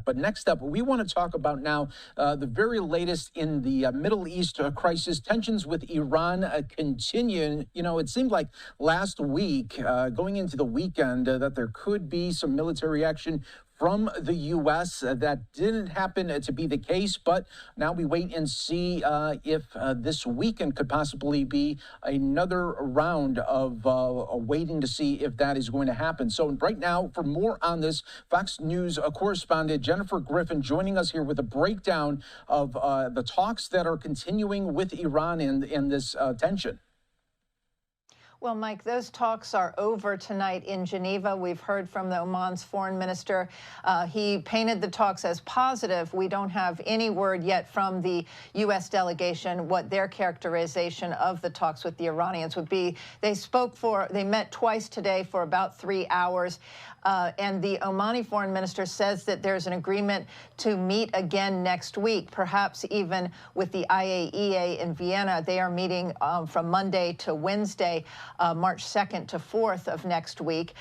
But next up, we want to talk about now the very latest in the Middle East crisis. Tensions with Iran continue. You know, it seemed like last week, going into the weekend, that there could be some military action from the U.S. That didn't happen to be the case, but now we wait and see if this weekend could possibly be another round of waiting to see if that is going to happen. So right now, for more on this, Fox News correspondent Jennifer Griffin joining us here with a breakdown of the talks that are continuing with Iran in this tension. Well, Mike, those talks are over tonight in Geneva. We've heard from the Oman's foreign minister. He painted the talks as positive. We don't have any word yet from the U.S. delegation what their characterization of the talks with the Iranians would be. They met twice today for about 3 hours. And the Omani foreign minister says that there's an agreement to meet again next week, perhaps even with the IAEA in Vienna. They are meeting from Monday to Wednesday, March 2nd to 4th of next week.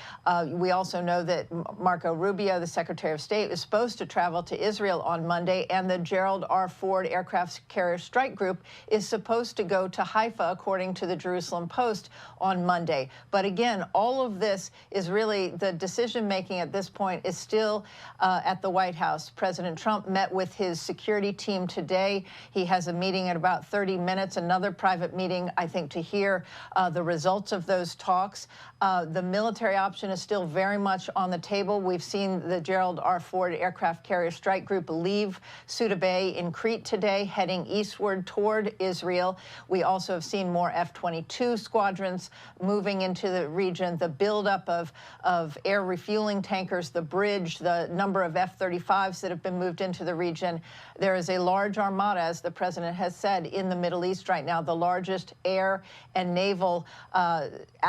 We also know that Marco Rubio, the Secretary of State, is supposed to travel to Israel on Monday, and the Gerald R. Ford Aircraft Carrier Strike Group is supposed to go to Haifa, according to the Jerusalem Post, on Monday. But again, all of this is really the decision-making at this point is still at the White House. President Trump met with his security team today. He has a meeting at about 30 minutes, another private meeting, I think, to hear the results of those talks. The military option is still very much on the table. We've seen the Gerald R. Ford Aircraft Carrier Strike Group leave Suda Bay in Crete today, heading eastward toward Israel. We also have seen more F-22 squadrons moving into the region, the buildup of air refueling tankers, the bridge, the number of F-35s that have been moved into the region. There is a large armada, as the president has said, in the Middle East right now, the largest air and naval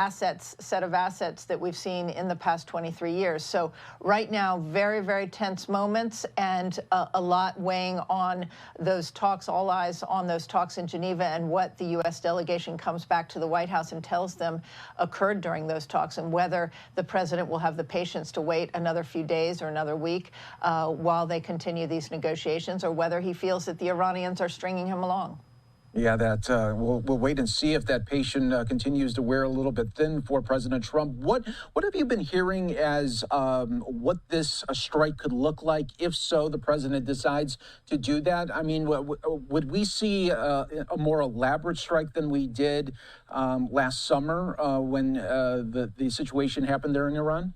set of assets that we've seen in the past 23 years. So right now, very, very tense moments, and a lot weighing on those talks, all eyes on those talks in Geneva and what the U.S. delegation comes back to the White House and tells them occurred during those talks, and whether the president will have the patience to wait another few days or another week while they continue these negotiations, or whether he feels that the Iranians are stringing him along. Yeah, we'll wait and see if that patience continues to wear a little bit thin for President Trump. What have you been hearing as what this strike could look like if so the president decides to do that? I mean, would we see a more elaborate strike than we did last summer when the situation happened there in Iran?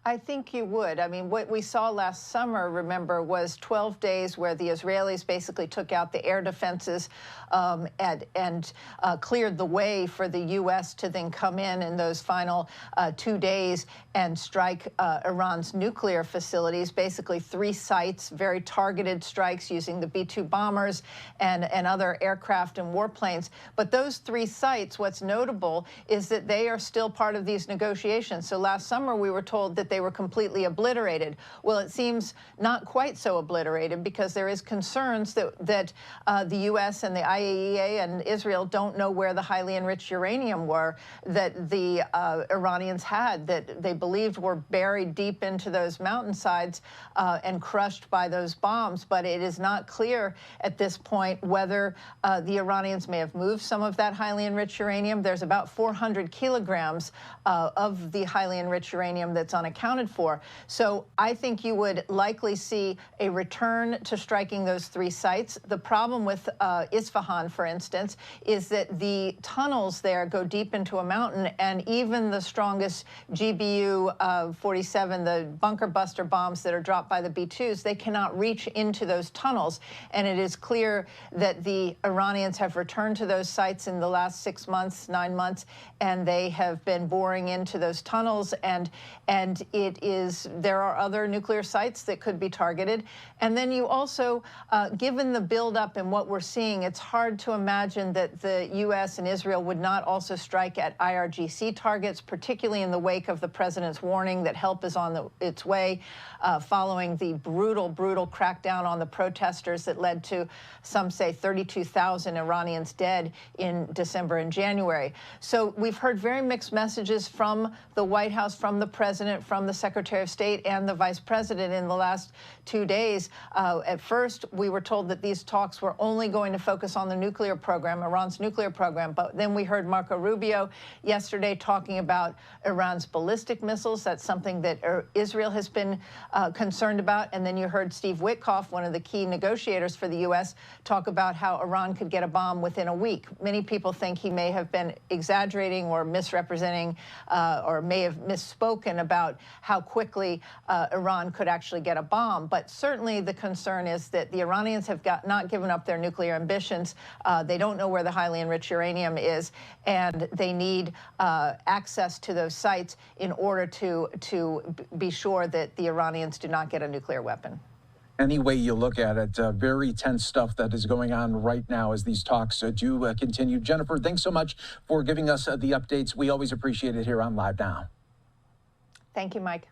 I think you would. I mean, what we saw last summer, remember, was 12 days where the Israelis basically took out the air defenses and cleared the way for the U.S. to then come in those final 2 days and strike Iran's nuclear facilities, basically 3 sites, very targeted strikes using the B-2 bombers and other aircraft and warplanes. But those 3 sites, what's notable is that they are still part of these negotiations. So last summer we were told that they were completely obliterated. Well, it seems not quite so obliterated, because there is concerns that the U.S. and the IAEA and Israel don't know where the highly enriched uranium were that the Iranians had, that they believed were buried deep into those mountainsides and crushed by those bombs. But it is not clear at this point whether the Iranians may have moved some of that highly enriched uranium. There's about 400 kilograms of the highly enriched uranium that's unaccounted for. So I think you would likely see a return to striking those 3 sites. The problem with Isfahan, for instance, is that the tunnels there go deep into a mountain, and even the strongest GBU-47, the bunker buster bombs that are dropped by the B-2s, they cannot reach into those tunnels. And it is clear that the Iranians have returned to those sites in the last 6 months, 9 months, and they have been boring into those tunnels, and there are other nuclear sites that could be targeted. And then you also, given the buildup and what we're seeing, it's hard to imagine that the U.S. and Israel would not also strike at IRGC targets, particularly in the wake of the president's warning that help is on its way, following the brutal crackdown on the protesters that led to, some say, 32,000 Iranians dead in December and January. So we've heard very mixed messages from the White House, from the president, from from the Secretary of State and the Vice President in the last 2 days. At first, we were told that these talks were only going to focus on the nuclear program, Iran's nuclear program, but then we heard Marco Rubio yesterday talking about Iran's ballistic missiles. That's something that Israel has been concerned about. And then you heard Steve Witkoff, one of the key negotiators for the U.S., talk about how Iran could get a bomb within a week. Many people think he may have been exaggerating or misrepresenting or may have misspoken about how quickly Iran could actually get a bomb. But certainly the concern is that the Iranians have not given up their nuclear ambitions. They don't know where the highly enriched uranium is, and they need access to those sites in order to be sure that the Iranians do not get a nuclear weapon. Any way you look at it, very tense stuff that is going on right now as these talks do continue. Jennifer, thanks so much for giving us the updates. We always appreciate it here on Live Now. Thank you, Mike.